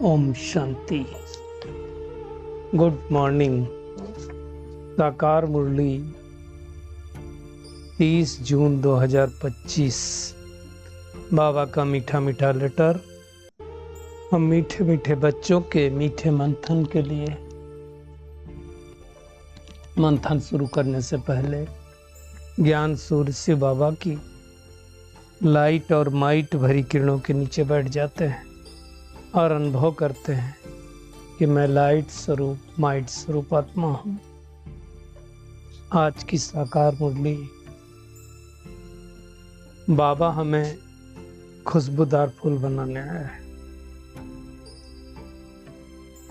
Om Shanti. Good morning. साकार मुरली 30 जून 2025। बाबा का मीठा मीठा लेटर हम मीठे मीठे बच्चों के मीठे मंथन के लिए। मंथन शुरू करने से पहले ज्ञान सूर्य शिव बाबा की लाइट और माइट भरी किरणों के नीचे बैठ जाते हैं और अनुभव करते हैं कि मैं लाइट स्वरूप माइट स्वरूप आत्मा हूँ। आज की साकार मुरली बाबा हमें खुशबूदार फूल बनाने आया है,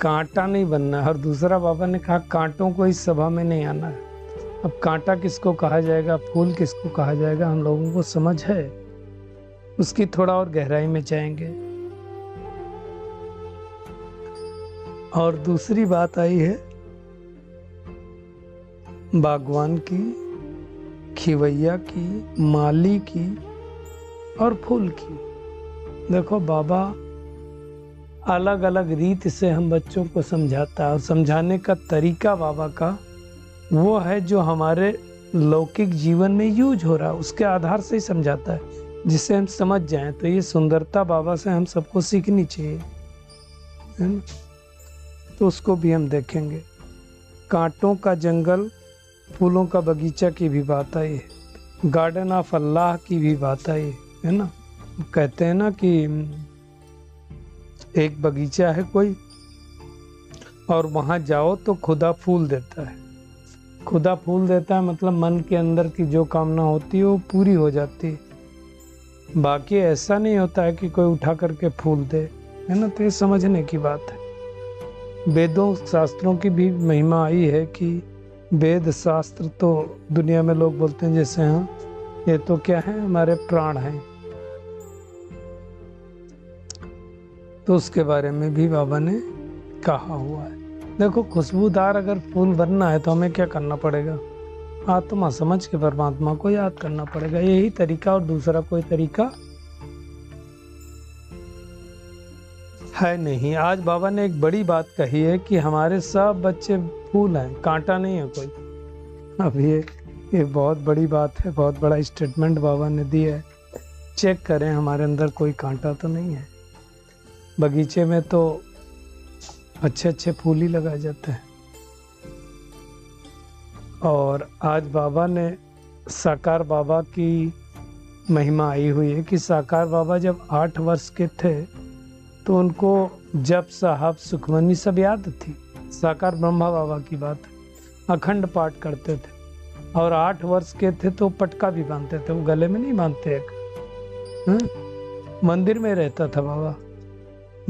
कांटा नहीं बनना है। और दूसरा बाबा ने कहा कांटों को इस सभा में नहीं आना है। अब कांटा किसको कहा जाएगा, फूल किसको कहा जाएगा, हम लोगों को समझ है। उसकी थोड़ा और गहराई में जाएंगे। और दूसरी बात आई है बागवान की, खिवैया की, माली की और फूल की। देखो बाबा अलग अलग रीत से हम बच्चों को समझाता है और समझाने का तरीका बाबा का वो है जो हमारे लौकिक जीवन में यूज हो रहा है, उसके आधार से ही समझाता है, जिससे हम समझ जाएं। तो ये सुंदरता बाबा से हम सबको सीखनी चाहिए, है ना? तो उसको भी हम देखेंगे। कांटों का जंगल, फूलों का बगीचा की भी बात आई है, गार्डन ऑफ अल्लाह की भी बात आई है ना। कहते हैं ना कि एक बगीचा है कोई और वहां जाओ तो खुदा फूल देता है। खुदा फूल देता है मतलब मन के अंदर की जो कामना होती है वो पूरी हो जाती है। बाकी ऐसा नहीं होता है कि कोई उठा करके फूल दे, है ना। तो ये समझने की बात है। वेदों शास्त्रों की भी महिमा आई है कि वेद शास्त्र तो दुनिया में लोग बोलते हैं जैसे हाँ ये तो क्या है, हमारे प्राण हैं। तो उसके बारे में भी बाबा ने कहा हुआ है। देखो खुशबूदार अगर फूल बनना है तो हमें क्या करना पड़ेगा, आत्मा समझ के परमात्मा को याद करना पड़ेगा। यही तरीका, और दूसरा कोई तरीका है नहीं। आज बाबा ने एक बड़ी बात कही है कि हमारे सब बच्चे फूल हैं, कांटा नहीं है कोई। अब ये बहुत बड़ी बात है, बहुत बड़ा स्टेटमेंट बाबा ने दिया है। चेक करें हमारे अंदर कोई कांटा तो नहीं है। बगीचे में तो अच्छे अच्छे फूल ही लगाए जाते हैं। और आज बाबा ने साकार बाबा की महिमा आई हुई है कि साकार बाबा जब 8 वर्ष के थे तो उनको जप साहब सुखमनी सब याद थी। साकार ब्रह्मा बाबा की बात है। अखंड पाठ करते थे और 8 वर्ष के थे तो पटका भी बांधते थे। वो गले में नहीं बांधते एक, मंदिर में रहता था बाबा,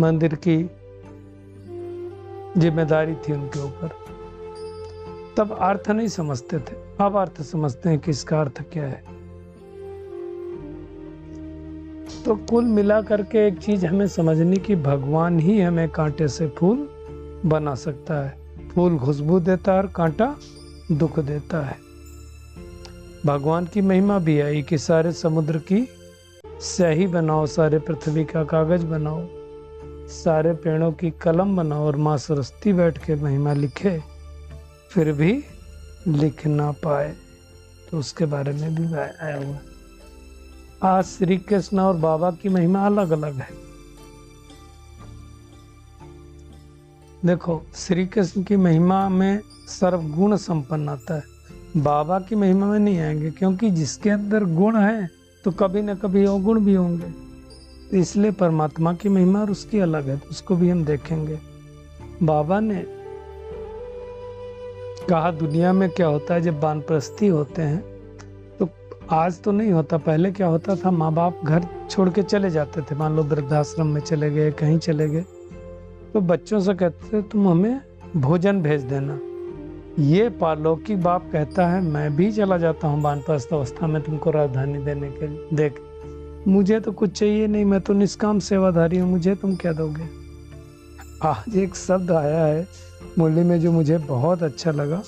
मंदिर की जिम्मेदारी थी उनके ऊपर। तब अर्थ नहीं समझते थे, अब अर्थ समझते हैं कि इसका अर्थ क्या है। तो कुल मिला करके एक चीज हमें समझनी कि भगवान ही हमें कांटे से फूल बना सकता है। फूल खुशबू देता है और कांटा दुख देता है। भगवान की महिमा भी आई कि सारे समुद्र की स्याही बनाओ, सारे पृथ्वी का कागज बनाओ, सारे पेड़ों की कलम बनाओ, और माँ सरस्वती बैठ के महिमा लिखे फिर भी लिख ना पाए। तो उसके बारे में भी आया हुआ है। आज श्री कृष्ण और बाबा की महिमा अलग अलग है। देखो श्री कृष्ण की महिमा में सर्वगुण संपन्न आता है, बाबा की महिमा में नहीं आएंगे, क्योंकि जिसके अंदर गुण है तो कभी न कभी अवगुण भी होंगे। तो इसलिए परमात्मा की महिमा और उसकी अलग है, तो उसको भी हम देखेंगे। बाबा ने कहा दुनिया में क्या होता है जब वानप्रस्थी होते हैं, तो आज तो नहीं होता, पहले क्या होता था, माँ बाप घर छोड़ के चले जाते थे। मान लो वृद्धाश्रम में चले गए, कहीं चले गए, तो बच्चों से कहते थे तुम हमें भोजन भेज देना। ये पारलौकिक बाप कहता है मैं भी चला जाता हूँ वानप्रस्थ अवस्था में तुमको राजधानी देने के लिए। देख मुझे तो कुछ चाहिए नहीं, मैं तो निष्काम सेवाधारी हूँ, मुझे तुम क्या दोगे। आज एक शब्द आया है मुरली में जो मुझे बहुत अच्छा लगा।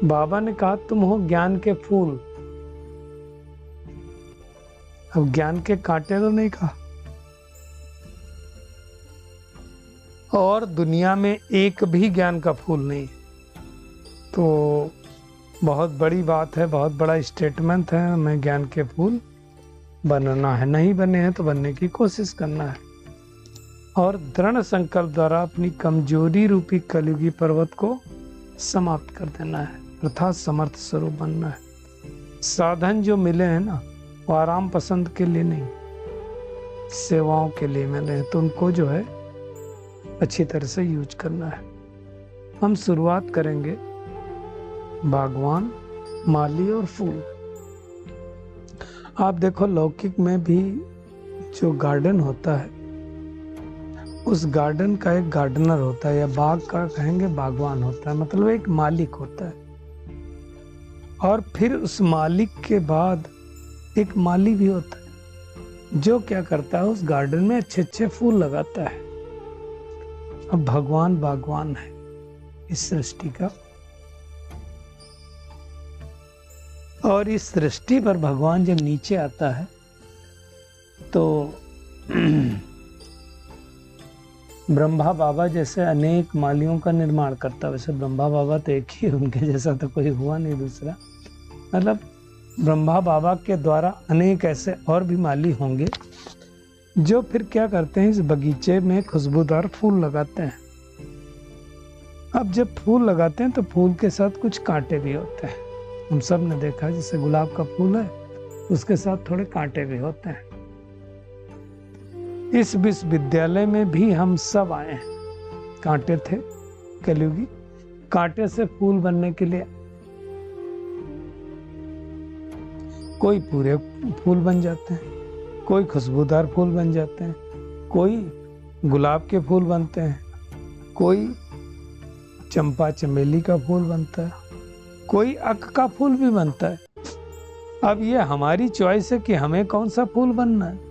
बाबा ने कहा तुम हो ज्ञान के फूल। अब ज्ञान के कांटे तो नहीं कहा, और दुनिया में एक भी ज्ञान का फूल नहीं। तो बहुत बड़ी बात है, बहुत बड़ा स्टेटमेंट है। हमें ज्ञान के फूल बनना है, नहीं बने हैं तो बनने की कोशिश करना है और दृढ़ संकल्प द्वारा अपनी कमजोरी रूपी कलयुगी पर्वत को समाप्त कर देना है, अर्थात समर्थ स्वरूप बनना है। साधन जो मिले हैं ना, वो आराम पसंद के लिए नहीं, सेवाओं के लिए मिले हैं, तो उनको जो है अच्छी तरह से यूज करना है। हम शुरुआत करेंगे बागवान, माली और फूल। आप देखो लौकिक में भी जो गार्डन होता है, उस गार्डन का एक गार्डनर होता है, या बाग का कहेंगे बागवान होता है, मतलब एक मालिक होता है। और फिर उस मालिक के बाद एक माली भी होता है जो क्या करता है, उस गार्डन में अच्छे अच्छे फूल लगाता है। अब भगवान बागवान है इस सृष्टि का, और इस सृष्टि पर भगवान जब नीचे आता है तो ब्रह्मा बाबा जैसे अनेक मालियों का निर्माण करता है। वैसे ब्रह्मा बाबा तो एक ही, उनके जैसा तो कोई हुआ नहीं दूसरा। मतलब ब्रह्मा बाबा के द्वारा अनेक ऐसे और भी माली होंगे जो फिर क्या करते हैं, इस बगीचे में खुशबूदार फूल लगाते हैं। अब जब फूल लगाते हैं तो फूल के साथ कुछ कांटे भी होते हैं। हम सब ने देखा, जैसे गुलाब का फूल है उसके साथ थोड़े कांटे भी होते हैं। इस विश्वविद्यालय में भी हम सब आए हैं, कांटे थे कलयुगी, कांटे से फूल बनने के लिए कोई पूरे फूल बन जाते हैं, कोई खुशबूदार फूल बन जाते हैं, कोई गुलाब के फूल बनते हैं, कोई चंपा चमेली का फूल बनता है, कोई अक का फूल भी बनता है। अब ये हमारी चॉइस है कि हमें कौन सा फूल बनना है।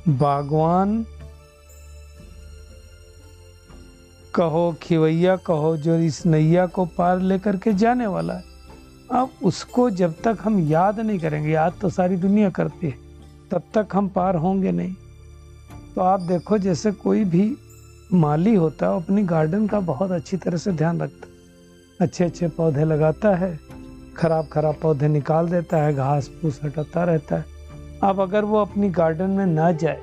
बागवान कहो, खिवैया कहो, जो इस नैया को पार लेकर के जाने वाला है, अब उसको जब तक हम याद नहीं करेंगे, याद तो सारी दुनिया करती है, तब तक हम पार होंगे नहीं। तो आप देखो, जैसे कोई भी माली होता है अपनी गार्डन का बहुत अच्छी तरह से ध्यान रखता है, अच्छे अच्छे पौधे लगाता है, खराब खराब पौधे निकाल देता है, घास फूस हटाता रहता है। अब अगर वो अपनी गार्डन में ना जाए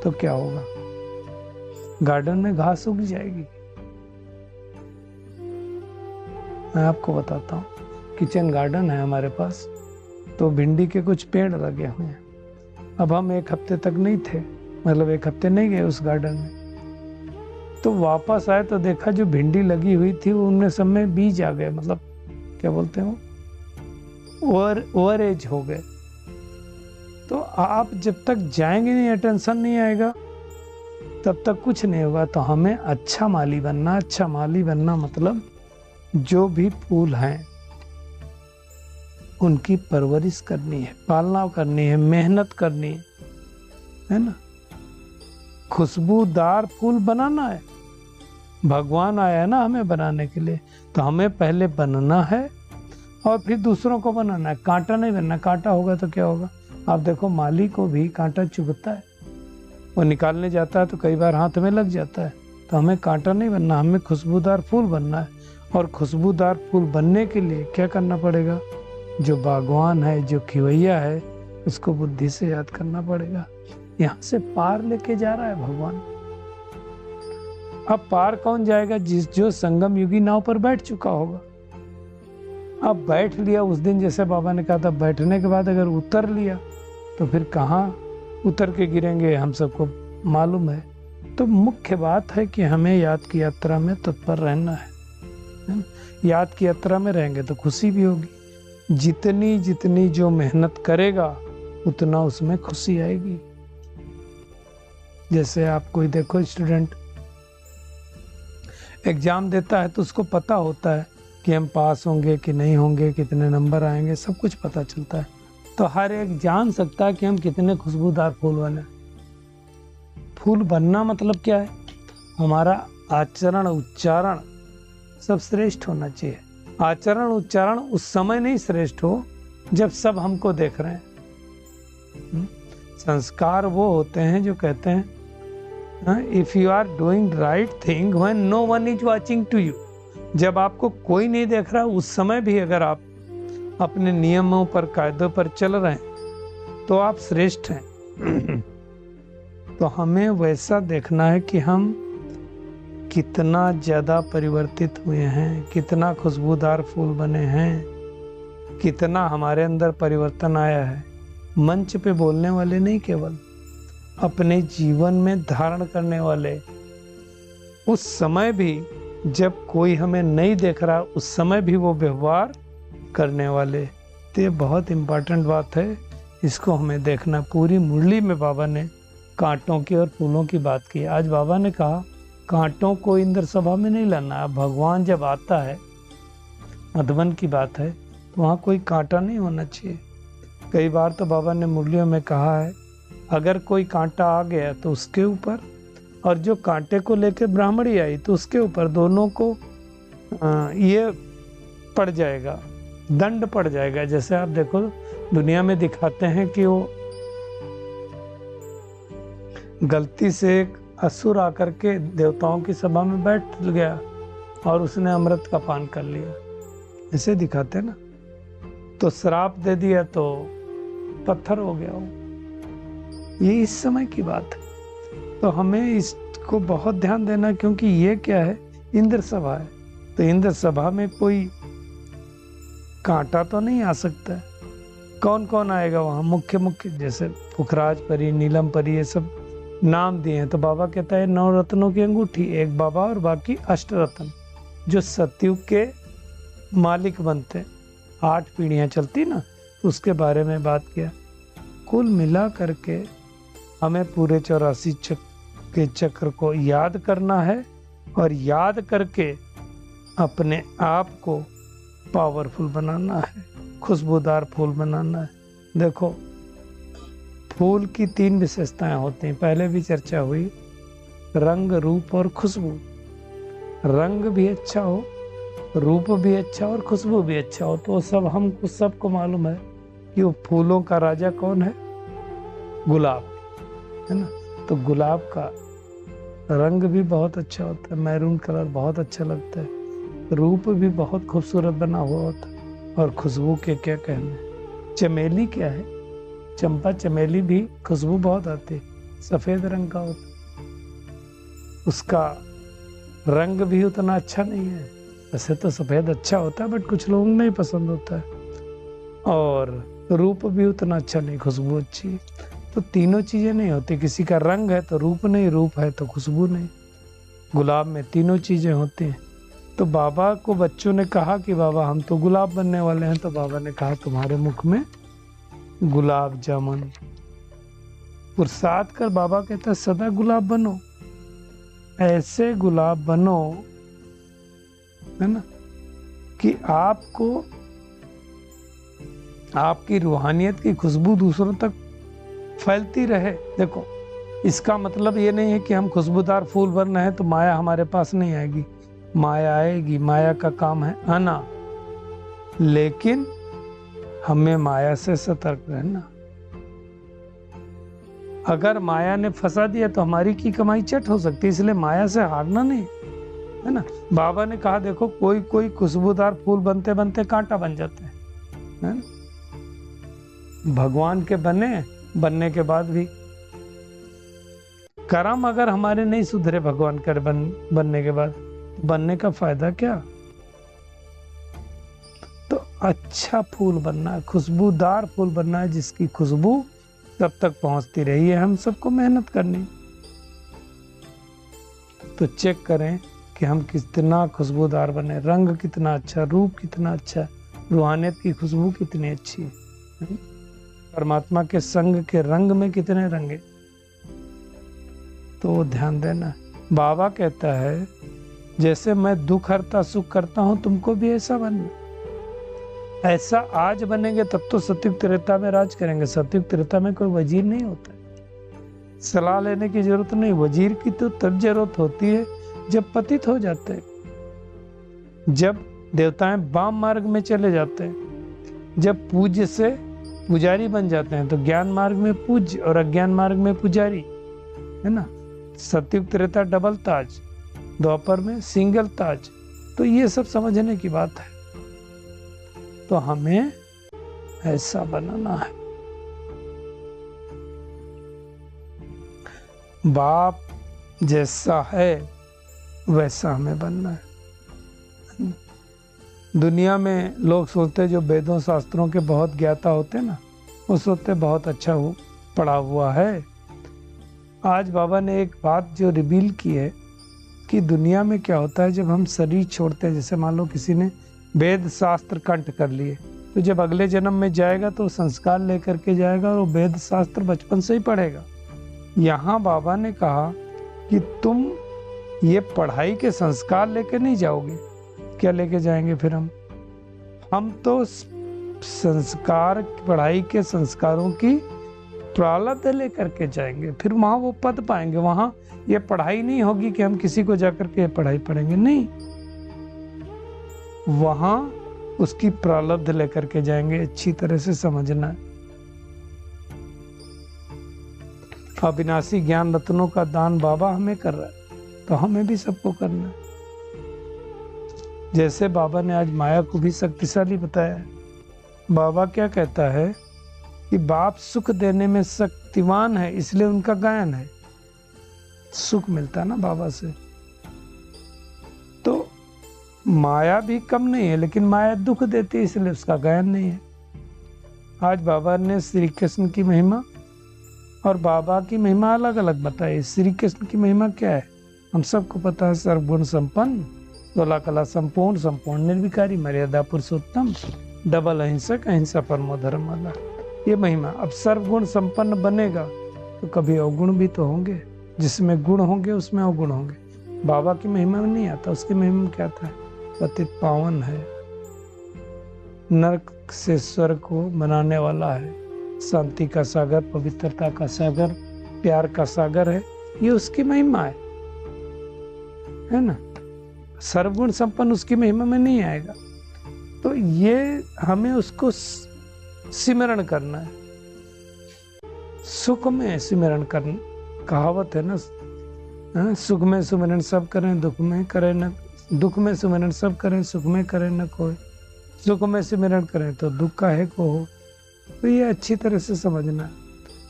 तो क्या होगा, गार्डन में घास उग जाएगी। मैं आपको बताता हूँ, किचन गार्डन है हमारे पास, तो भिंडी के कुछ पेड़ लगे हुए हैं। अब हम एक हफ्ते तक नहीं थे, मतलब एक हफ्ते नहीं गए उस गार्डन में, तो वापस आए तो देखा जो भिंडी लगी हुई थी उनमें सब में बीज आ गए, मतलब क्या बोलते हैं वो, ओवर एज हो गए। तो आप जब तक जाएंगे नहीं, अटेंशन नहीं आएगा, तब तक कुछ नहीं होगा। तो हमें अच्छा माली बनना, अच्छा माली बनना मतलब जो भी फूल हैं उनकी परवरिश करनी है, पालना करनी है, मेहनत करनी है ना। खुशबूदार फूल बनाना है, भगवान आया है ना हमें बनाने के लिए, तो हमें पहले बनना है और फिर दूसरों को बनाना है। कांटा नहीं बनना, कांटा होगा तो क्या होगा। आप देखो माली को भी कांटा चुभता है, वो निकालने जाता है तो कई बार हाथ में लग जाता है। तो हमें कांटा नहीं बनना, हमें खुशबूदार फूल बनना है। और खुशबूदार फूल बनने के लिए क्या करना पड़ेगा, जो बागवान है, जो खिवैया है, उसको बुद्धि से याद करना पड़ेगा। यहाँ से पार लेके जा रहा है भगवान। अब पार कौन जाएगा, जो संगम युगी नाव पर बैठ चुका होगा। अब बैठ लिया उस दिन, जैसे बाबा ने कहा था, बैठने के बाद अगर उतर लिया तो फिर कहाँ उतर के गिरेंगे, हम सबको मालूम है। तो मुख्य बात है कि हमें याद की यात्रा में तत्पर रहना है। याद की यात्रा में रहेंगे तो खुशी भी होगी। जितनी जितनी जो मेहनत करेगा उतना उसमें खुशी आएगी। जैसे आप कोई देखो, स्टूडेंट एग्जाम देता है तो उसको पता होता है कि हम पास होंगे कि नहीं होंगे, कितने नंबर आएंगे, सब कुछ पता चलता है। तो हर एक जान सकता है कि हम कितने खुशबूदार फूल बने। फूल बनना मतलब क्या है, हमारा आचरण उच्चारण सब श्रेष्ठ होना चाहिए। आचरण उच्चारण उस समय नहीं श्रेष्ठ हो जब सब हमको देख रहे हैं। संस्कार वो होते हैं जो कहते हैं if you are doing right thing when no one is watching to you, जब आपको कोई नहीं देख रहा उस समय भी अगर आप अपने नियमों पर, कायदों पर चल रहे हैं तो आप श्रेष्ठ हैं। तो हमें वैसा देखना है कि हम कितना ज्यादा परिवर्तित हुए हैं, कितना खुशबूदार फूल बने हैं, कितना हमारे अंदर परिवर्तन आया है। मंच पे बोलने वाले नहीं, केवल अपने जीवन में धारण करने वाले। उस समय भी जब कोई हमें नहीं देख रहा, उस समय भी वो व्यवहार करने वाले। तो ये बहुत इम्पोर्टेंट बात है, इसको हमें देखना। पूरी मुरली में बाबा ने कांटों की और फूलों की बात की। आज बाबा ने कहा कांटों को इंद्र सभा में नहीं लाना। अब भगवान जब आता है, मधुबन की बात है, तो वहाँ कोई कांटा नहीं होना चाहिए। कई बार तो बाबा ने मुरलियों में कहा है अगर कोई कांटा आ गया तो उसके ऊपर, और जो कांटे को लेकर ब्राह्मणी आई तो उसके ऊपर, दोनों को ये पड़ जाएगा, दंड पड़ जाएगा। जैसे आप देखो दुनिया में दिखाते हैं कि वो गलती से एक असुर आकर के देवताओं की सभा में बैठ गया और उसने अमृत का पान कर लिया, ऐसे दिखाते हैं ना। तो श्राप दे दिया तो पत्थर हो गया वो। ये इस समय की बात है। तो हमें इसको बहुत ध्यान देना, क्योंकि ये क्या है, इंद्र सभा है। तो इंद्र सभा में कोई कांटा तो नहीं आ सकता। कौन कौन आएगा वहाँ? मुख्य मुख्य, जैसे पुखराज परी, नीलम परी, ये सब नाम दिए हैं। तो बाबा कहता है 9 रत्नों की अंगूठी, एक बाबा और बाकी 8 रत्न जो सतयुग के मालिक बनते। 8 पीढ़ियाँ चलती ना, तो उसके बारे में बात किया। कुल मिला करके हमें पूरे 84 के चक्र को याद करना है, और याद करके अपने आप को पावरफुल बनाना है, खुशबूदार फूल बनाना है। देखो फूल की 3 विशेषताएं होती हैं, पहले भी चर्चा हुई, रंग, रूप और खुशबू। रंग भी अच्छा हो, रूप भी अच्छा और खुशबू भी अच्छा हो, तो सब हमको सबको मालूम है कि वो फूलों का राजा कौन है? गुलाब, है ना। तो गुलाब का रंग भी बहुत अच्छा होता है, मैरून कलर बहुत अच्छा लगता है, रूप भी बहुत खूबसूरत बना हुआ होता है, और खुशबू के क्या कहने। चमेली क्या है? चंपा चमेली भी खुशबू बहुत आती है, सफेद रंग का होता, उसका रंग भी उतना अच्छा नहीं है। वैसे तो सफेद अच्छा होता है, बट कुछ लोगों को नहीं पसंद होता है, और रूप भी उतना अच्छा नहीं, खुशबू अच्छी है। तो तीनों चीजें नहीं होती, किसी का रंग है तो रूप नहीं, रूप है तो खुशबू नहीं। गुलाब में तीनों चीजें होती हैं। तो बाबा को बच्चों ने कहा कि बाबा हम तो गुलाब बनने वाले हैं। तो बाबा ने कहा तुम्हारे मुख में गुलाब जामुन। प्रसाद कर बाबा कहता है सदा गुलाब बनो, ऐसे गुलाब बनो, है ना, कि आपको आपकी रूहानियत की खुशबू दूसरों तक फैलती रहे। देखो इसका मतलब ये नहीं है कि हम खुशबूदार फूल बन रहे हैं तो माया हमारे पास नहीं आएगी। माया आएगी, माया का काम है आना, लेकिन हमें माया से सतर्क रहना। अगर माया ने फंसा दिया तो हमारी की कमाई चट हो सकती है, इसलिए माया से हारना नहीं, है ना। बाबा ने कहा देखो कोई कोई खुशबूदार फूल बनते बनते कांटा बन जाते हैं, है ना? भगवान के बनने के बाद भी कर्म अगर हमारे नहीं सुधरे भगवान कर बनने के बाद, बनने का फायदा क्या? तो अच्छा फूल बनना है, खुशबूदार फूल बनना है, जिसकी खुशबू तब तक पहुंचती रही है। हम सबको मेहनत करनी। तो चेक करें कि हम कितना खुशबूदार बने, रंग कितना अच्छा, रूप कितना अच्छा, रूहानियत की खुशबू कितनी अच्छी है, परमात्मा के संग के रंग में कितने रंगे। तो ध्यान देना। बाबा कहता है जैसे मैं दुख हरता सुख करता हूं, तुमको भी ऐसा बनना। ऐसा आज बनेंगे तब तो सतयुग त्रेता में राज करेंगे। सतयुग त्रेता में कोई वजीर नहीं होता, सलाह लेने की जरूरत नहीं। वजीर की तो तब जरूरत होती है जब पतित हो जाते हैं, जब देवताएं वाम मार्ग में चले जाते हैं, जब पूज्य से पुजारी बन जाते हैं, तो ज्ञान मार्ग में पूज्य और अज्ञान मार्ग में पुजारी, है ना। सतयुग त्रेता डबल ताज, द्वापर में सिंगल ताज। तो ये सब समझने की बात है। तो हमें ऐसा बनाना है। बाप जैसा है वैसा हमें बनना है। दुनिया में लोग सोचते जो वेदों शास्त्रों के बहुत ज्ञाता होते ना, वो सोचते बहुत अच्छा पढ़ा हुआ है। आज बाबा ने एक बात जो रिवील की है कि दुनिया में क्या होता है जब हम शरीर छोड़ते हैं। जैसे मान लो किसी ने वेद शास्त्र कंठ कर लिए, तो जब अगले जन्म में जाएगा तो संस्कार लेकर के जाएगा और वो वेद शास्त्र बचपन से ही पढ़ेगा। यहाँ बाबा ने कहा कि तुम ये पढ़ाई के संस्कार लेकर नहीं जाओगे। क्या लेके जाएंगे फिर हम तो संस्कार, पढ़ाई के संस्कारों की प्रारब्ध लेकर के जाएंगे। फिर वहाँ वो पद पाएंगे। वहाँ ये पढ़ाई नहीं होगी कि हम किसी को जाकर के पढ़ाई पढ़ेंगे, नहीं, वहाँ उसकी प्रारब्ध लेकर के जाएंगे। अच्छी तरह से समझना है। अविनाशी ज्ञान रत्नों का दान बाबा हमें कर रहा है, तो हमें भी सबको करना है। जैसे बाबा ने आज माया को भी शक्तिशाली बताया है। बाबा क्या कहता है कि बाप सुख देने में शक्तिमान है, इसलिए उनका गायन है। सुख मिलता है ना बाबा से। तो माया भी कम नहीं है, लेकिन माया दुख देती है, इसलिए उसका गायन नहीं है। आज बाबा ने श्री कृष्ण की महिमा और बाबा की महिमा अलग अलग बताई। श्री कृष्ण की महिमा क्या है हम सबको पता है। सर्वगुण संपन्न, 16 कला संपूर्ण, संपूर्ण निर्विकारी, मर्यादा पुरुषोत्तम, डबल अहिंसक, अहिंसा परमो धर्म वाला, ये महिमा। अब सर्वगुण संपन्न बनेगा तो कभी अवगुण भी तो होंगे। जिसमें गुण होंगे उसमें अवगुण होंगे। बाबा की महिमा में नहीं आता। उसकी महिमा में क्या आता है? पतित पावन है, नरक से स्वर्ग को बनाने वाला है, शांति का सागर, पवित्रता का सागर, प्यार का सागर है। ये उसकी महिमा है ना। सर्वगुण संपन्न उसकी महिमा में नहीं आएगा। तो ये हमें उसको सिमरण करना है। सुख में सिमरण करना, कहावत है ना, सुख में सुमिरन सब करें, दुख में करें न, दुख में सुमिरन सब करें, सुख में करें न कोई। सुख में सिमरण करें तो दुख काहे को हो। तो ये अच्छी तरह से समझना।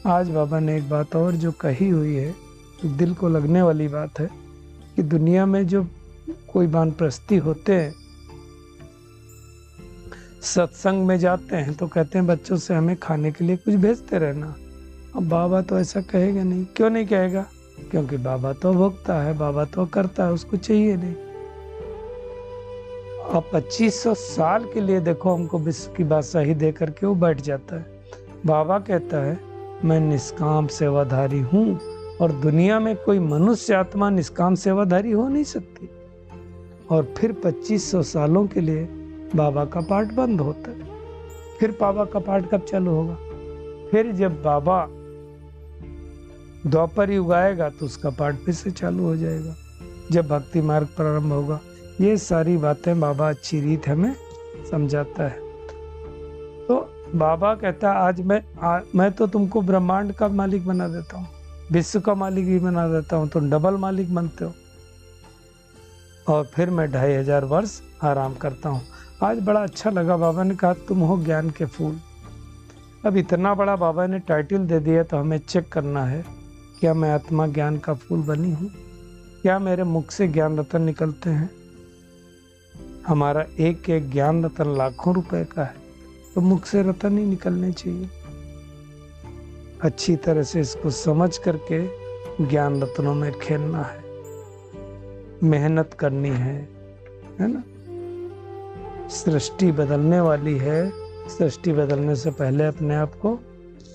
आज बाबा ने एक बात और जो कही हुई है, तो दिल को लगने वाली बात है कि दुनिया में जो कोई वानप्रस्थी होते हैं, सत्संग में जाते हैं तो कहते हैं बच्चों से हमें खाने के लिए कुछ भेजते रहना। अब बाबा तो ऐसा कहेगा नहीं। क्यों नहीं कहेगा? क्योंकि बाबा तो भोगता है, बाबा तो करता है, उसको चाहिए नहीं। अब 2500 साल के लिए देखो हमको विश्व की बादशाही दे करके वो बैठ जाता है। बाबा कहता है मैं निष्काम सेवाधारी हूँ, और दुनिया में कोई मनुष्य आत्मा निष्काम सेवाधारी हो नहीं सकती। और फिर 2500 सालों के लिए बाबा का पाठ बंद होता है। फिर बाबा का पाठ कब चालू होगा? फिर जब बाबा द्वापर युग आएगा तो उसका पाठ फिर से चालू हो जाएगा, जब भक्ति मार्ग प्रारंभ होगा। ये सारी बातें बाबा अच्छी रीत हमें समझाता है। तो बाबा कहता है आज मैं तो तुमको ब्रह्मांड का मालिक बना देता हूँ, विश्व का मालिक भी बना देता हूँ, तुम डबल मालिक बनते हो। और फिर मैं 2500 वर्ष आराम करता हूँ। आज बड़ा अच्छा लगा, बाबा ने कहा तुम हो ज्ञान के फूल। अब इतना बड़ा बाबा ने टाइटल दे दिया तो हमें चेक करना है, क्या मैं आत्मा ज्ञान का फूल बनी हूँ? क्या मेरे मुख से ज्ञान रतन निकलते हैं? हमारा एक एक ज्ञान रतन लाखों रुपए का है, तो मुख से रतन ही निकलने चाहिए। अच्छी तरह से इसको समझ करके ज्ञान रत्नों में खेलना है, मेहनत करनी है ना। सृष्टि बदलने वाली है, सृष्टि बदलने से पहले अपने आप को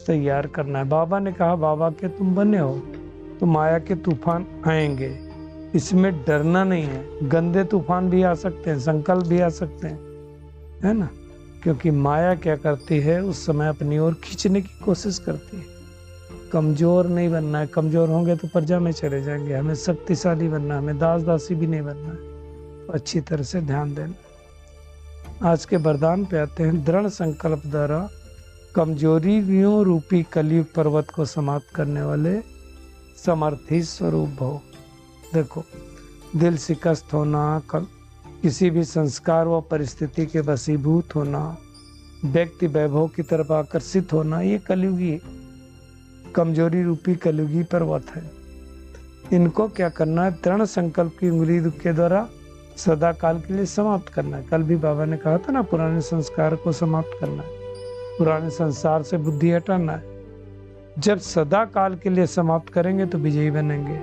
तैयार करना है। बाबा ने कहा बाबा के तुम बने हो तो माया के तूफान आएंगे, इसमें डरना नहीं है। गंदे तूफान भी आ सकते हैं, संकल्प भी आ सकते हैं, है ना। क्योंकि माया क्या करती है, उस समय अपनी ओर खींचने की कोशिश करती है। कमजोर नहीं बनना है, कमजोर होंगे तो प्रजा में चले जाएंगे। हमें शक्तिशाली बनना है, हमें दास दासी भी नहीं बनना है। तो अच्छी तरह से ध्यान देना। आज के वरदान पे आते हैं। दृढ़ संकल्प द्वारा कमजोरियों रूपी कलयुग पर्वत को समाप्त करने वाले समर्थी स्वरूप भव। देखो, दिल शिकस्त होना, किसी भी संस्कार व परिस्थिति के वशीभूत होना, व्यक्ति वैभव की तरफ आकर्षित होना, ये कलयुगी कमजोरी रूपी कलयुगी पर्वत है। इनको क्या करना है? दृढ़ संकल्प की उंगली के द्वारा सदा काल के लिए समाप्त करना है। कल भी बाबा ने कहा था ना, पुराने संस्कार को समाप्त करना है, पुराने संसार से बुद्धि हटाना है। जब सदा काल के लिए समाप्त करेंगे तो विजयी बनेंगे।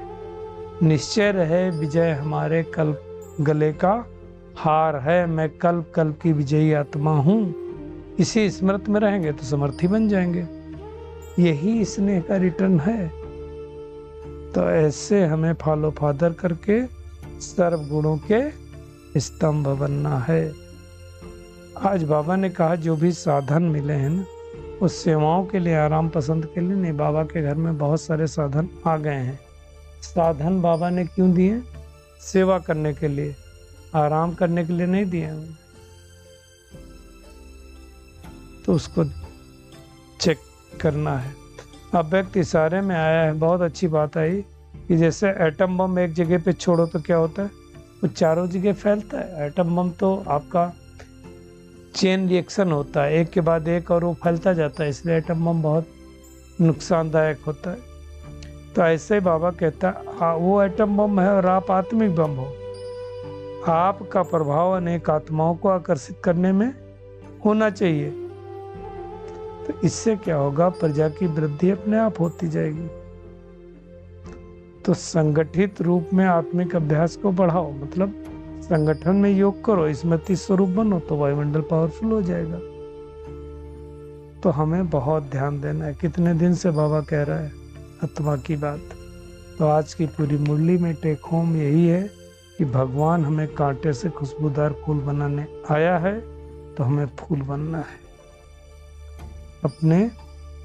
निश्चय रहे विजय हमारे कल्प गले का हार है, मैं कल्प कल्प की विजयी आत्मा हूँ। इसी स्मृति में रहेंगे तो समर्थी बन जाएंगे। यही स्नेह का रिटर्न है। तो ऐसे हमें फॉलो फादर करके सर्व गुणों के स्तंभ बनना है। आज बाबा ने कहा जो भी साधन मिले हैं ना, उस सेवाओं के लिए, आराम पसंद के लिए नहीं। बाबा के घर में बहुत सारे साधन आ गए हैं। साधन बाबा ने क्यों दिए? सेवा करने के लिए, आराम करने के लिए नहीं दिए। तो उसको चेक करना है। अब व्यक्ति इशारे में आया है, बहुत अच्छी बात आई कि जैसे एटम बम एक जगह पे छोड़ो तो क्या होता है? वो चारों जगह फैलता है। एटम बम तो आपका चेन रिएक्शन होता है, एक के बाद एक, और वो फैलता जाता है, इसलिए एटम बम बहुत नुकसानदायक होता है। तो ऐसे ही बाबा कहता है वो एटम बम है और आप आत्मिक बम हो। आपका प्रभाव अनेक आत्माओं को आकर्षित करने में होना चाहिए। तो इससे क्या होगा? प्रजा की वृद्धि अपने आप होती जाएगी। तो संगठित रूप में आत्मिक अभ्यास को बढ़ाओ, मतलब संगठन में योग करो, स्मृति स्वरूप बनो, तो वायुमंडल पावरफुल हो जाएगा। तो हमें बहुत ध्यान देना है। कितने दिन से बाबा कह रहा है आत्मा की बात। तो आज की पूरी मुरली में टेक होम यही है कि भगवान हमें कांटे से खुशबूदार फूल बनाने आया है, तो हमें फूल बनना है। अपने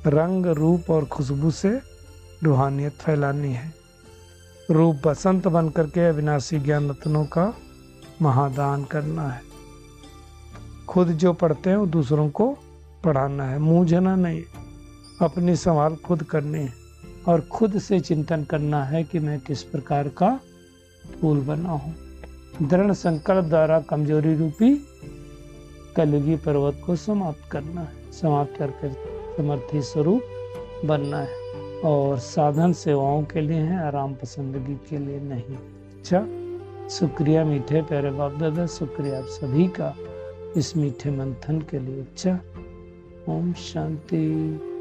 रंग, रूप और खुशबू से रूहानियत फैलानी है। रूप बसंत बन करके अविनाशी ज्ञान रत्नों का महादान करना है। खुद जो पढ़ते हैं वो दूसरों को पढ़ाना है, मूंझना नहीं। अपनी संभाल खुद करनी है और खुद से चिंतन करना है कि मैं किस प्रकार का फूल बना हूँ। दृढ़ संकल्प द्वारा कमजोरी रूपी कलयुगी पर्वत को समाप्त करना है, समाप्त करके समर्थी स्वरूप बनना है। और साधन सेवाओं के लिए है, आराम पसंदगी के लिए नहीं। अच्छा, शुक्रिया मीठे प्यारे बाप दादा, शुक्रिया आप सभी का इस मीठे मंथन के लिए। अच्छा, ओम शांति।